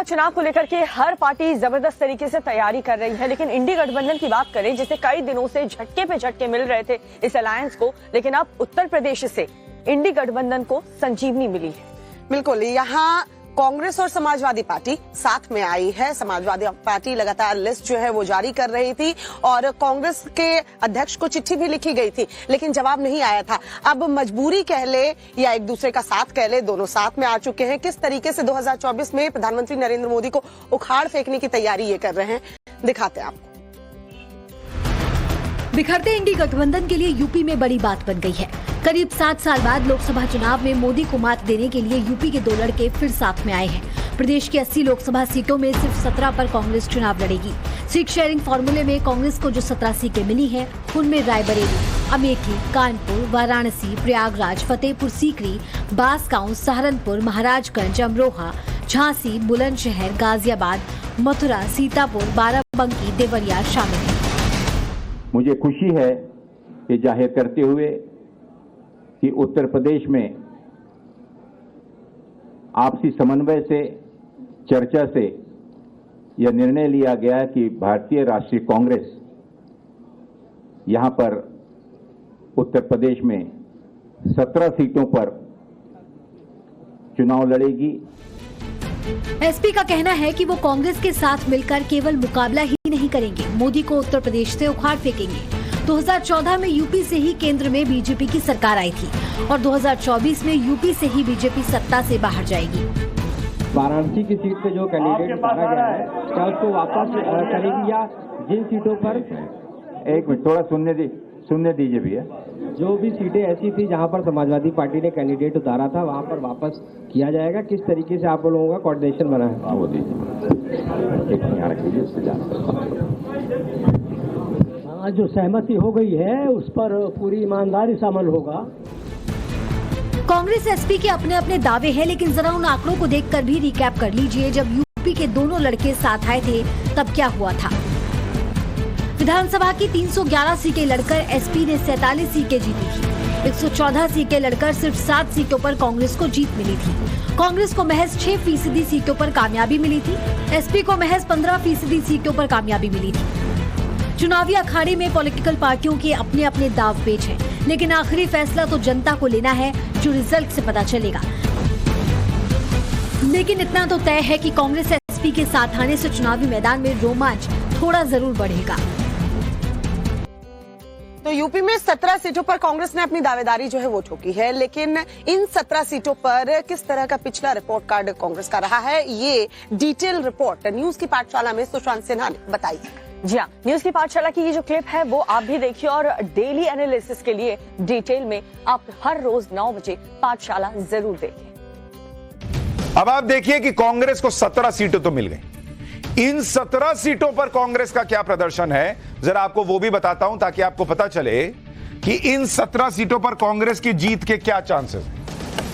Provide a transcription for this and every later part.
चुनाव को लेकर के हर पार्टी जबरदस्त तरीके से तैयारी कर रही है, लेकिन इंडी गठबंधन की बात करें जिसे कई दिनों से झटके पे झटके मिल रहे थे इस अलायंस को, लेकिन अब उत्तर प्रदेश से इंडी गठबंधन को संजीवनी मिली है। बिल्कुल, यहाँ कांग्रेस और समाजवादी पार्टी साथ में आई है। समाजवादी पार्टी लगातार लिस्ट जो है वो जारी कर रही थी और कांग्रेस के अध्यक्ष को चिट्ठी भी लिखी गई थी, लेकिन जवाब नहीं आया था। अब मजबूरी कह ले या एक दूसरे का साथ कह ले, दोनों साथ में आ चुके हैं। किस तरीके से 2024 में प्रधानमंत्री नरेंद्र मोदी को उखाड़ फेंकने की तैयारी ये कर रहे हैं, दिखाते हैं आपको। बिखरते इंडी गठबंधन के लिए यूपी में बड़ी बात बन गई है। करीब 7 साल बाद लोकसभा चुनाव में मोदी को मात देने के लिए यूपी के 2 लड़के फिर साथ में आए हैं। प्रदेश की 80 लोकसभा सीटों में सिर्फ 17 पर कांग्रेस चुनाव लड़ेगी। सीट शेयरिंग फॉर्मूले में कांग्रेस को जो 17 सीटें मिली हैं, उनमें रायबरेली, अमेठी, कानपुर, वाराणसी, प्रयागराज, फतेहपुर सीकरी, बांसगांव, सहारनपुर, महाराजगंज, अमरोहा, झांसी, बुलंदशहर, गाजियाबाद, मथुरा, सीतापुर, बाराबंकी, देवरिया शामिल है। मुझे खुशी है ये जाहिर करते हुए कि उत्तर प्रदेश में आपसी समन्वय से, चर्चा से यह निर्णय लिया गया कि भारतीय राष्ट्रीय कांग्रेस यहां पर उत्तर प्रदेश में 17 सीटों पर चुनाव लड़ेगी। एसपी का कहना है कि वो कांग्रेस के साथ मिलकर केवल मुकाबला ही नहीं करेंगे, मोदी को उत्तर प्रदेश से उखाड़ फेंकेंगे। 2014 में यूपी से ही केंद्र में बीजेपी की सरकार आई थी और 2024 में यूपी से ही बीजेपी सत्ता से बाहर जाएगी। वाराणसी की सीट पे जो कैंडिडेट उतारा गया है, क्या उसको वापस करेगी या जिन सीटों पर, एक मिनट थोड़ा सुनने दीजिए भैया। जो भी सीटें ऐसी थी जहां पर समाजवादी पार्टी ने कैंडिडेट उतारा था, वहां पर वापस किया जाएगा। किस तरीके से आप लोगों का कोऑर्डिनेशन बना है? वो दीजिए, एक यहाँ रखिए, उससे जो सहमति हो गई है उस पर पूरी ईमानदारी से अमल होगा। कांग्रेस एसपी के अपने अपने दावे हैं, लेकिन जरा उन आंकड़ों को देखकर भी रिकैप कर लीजिए। जब यूपी के दोनों लड़के साथ आए थे तब क्या हुआ था। विधानसभा की 311 सीटें लड़कर एसपी ने 47 सीटें जीती थी। 114 सीटें लड़कर सिर्फ 7 सीटों पर कांग्रेस को जीत मिली थी। कांग्रेस को महज 6% सीटों पर कामयाबी मिली थी। एसपी को महज 15% सीटों पर कामयाबी मिली थी। चुनावी अखाड़े में पॉलिटिकल पार्टियों के अपने अपने दाव पेच हैं, लेकिन आखिरी फैसला तो जनता को लेना है, जो रिजल्ट से पता चलेगा। लेकिन इतना तो तय है कि कांग्रेस एसपी के साथ आने से चुनावी मैदान में रोमांच थोड़ा जरूर बढ़ेगा। तो यूपी में 17 सीटों पर कांग्रेस ने अपनी दावेदारी जो है वो ठोकी है, लेकिन इन 17 सीटों पर किस तरह का पिछला रिपोर्ट कार्ड कांग्रेस का रहा है, ये डिटेल रिपोर्ट न्यूज की पाठशाला में सुशांत सिन्हा ने बताई है। जी हाँ, न्यूज की पाठशाला की ये जो क्लिप है वो आप भी देखिए और डेली एनालिसिस के लिए डिटेल में आप हर रोज 9 बजे पाठशाला जरूर देखिए। अब आप देखिए कि कांग्रेस को 17 सीटें तो मिल गई। इन 17 सीटों पर कांग्रेस का क्या प्रदर्शन है, जरा आपको वो भी बताता हूं ताकि आपको पता चले कि इन 17 सीटों पर कांग्रेस की जीत के क्या चांसेस हैं।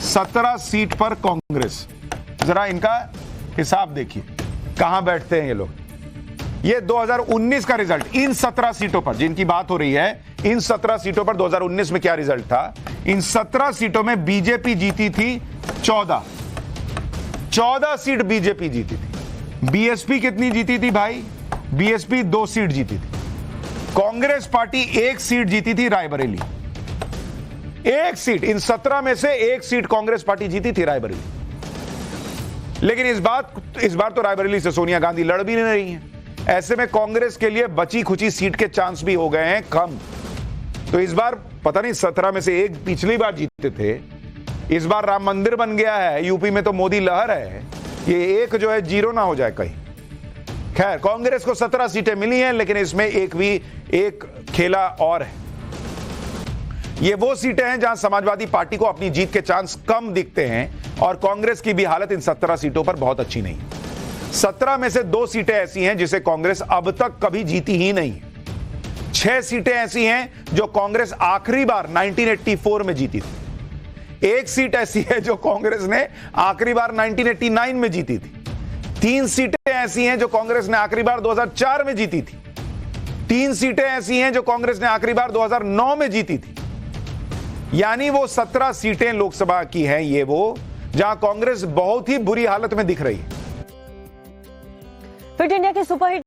17 सीट पर कांग्रेस, जरा इनका हिसाब देखिए कहां बैठते हैं ये लोग। ये 2019 का रिजल्ट इन 17 सीटों पर जिनकी बात हो रही है, इन 17 सीटों पर 2019 में क्या रिजल्ट था। इन 17 सीटों में बीजेपी जीती थी 14 सीट बीजेपी जीती थी। बीएसपी कितनी जीती थी भाई? बीएसपी 2 सीट जीती थी। कांग्रेस पार्टी 1 सीट जीती थी, रायबरेली 1 सीट। इन 17 में से 1 सीट कांग्रेस पार्टी जीती थी, रायबरेली। लेकिन इस बार तो रायबरेली से सोनिया गांधी लड़ भी नहीं रही है। ऐसे में कांग्रेस के लिए बची खुची सीट के चांस भी हो गए हैं कम। तो इस बार पता नहीं 17 में से 1 पिछली बार जीते थे, इस बार राम मंदिर बन गया है। यूपी में तो मोदी लहर है, ये 1 जो है 0 ना हो जाए कहीं। खैर, कांग्रेस को 17 सीटें मिली हैं, लेकिन इसमें एक खेला और है। ये वो सीटें हैं जहां समाजवादी पार्टी को अपनी जीत के चांस कम दिखते हैं और कांग्रेस की भी हालत इन 17 सीटों पर बहुत अच्छी नहीं। 17 में से 2 सीटें ऐसी हैं जिसे कांग्रेस अब तक कभी जीती ही नहीं। 6 सीटें ऐसी हैं जो कांग्रेस आखिरी बार 1984 में जीती थी। 1 सीट ऐसी है जो कांग्रेस ने आखिरी बार 1989 में जीती थी। 3 सीटें ऐसी हैं जो कांग्रेस ने आखिरी बार 2004 में जीती थी। 3 सीटें ऐसी हैं जो कांग्रेस ने आखिरी बार 2009 में जीती थी। यानी वो 17 सीटें लोकसभा की हैं, ये वो जहां कांग्रेस बहुत ही बुरी हालत में दिख रही है। फिट इंडिया के सुपरहिट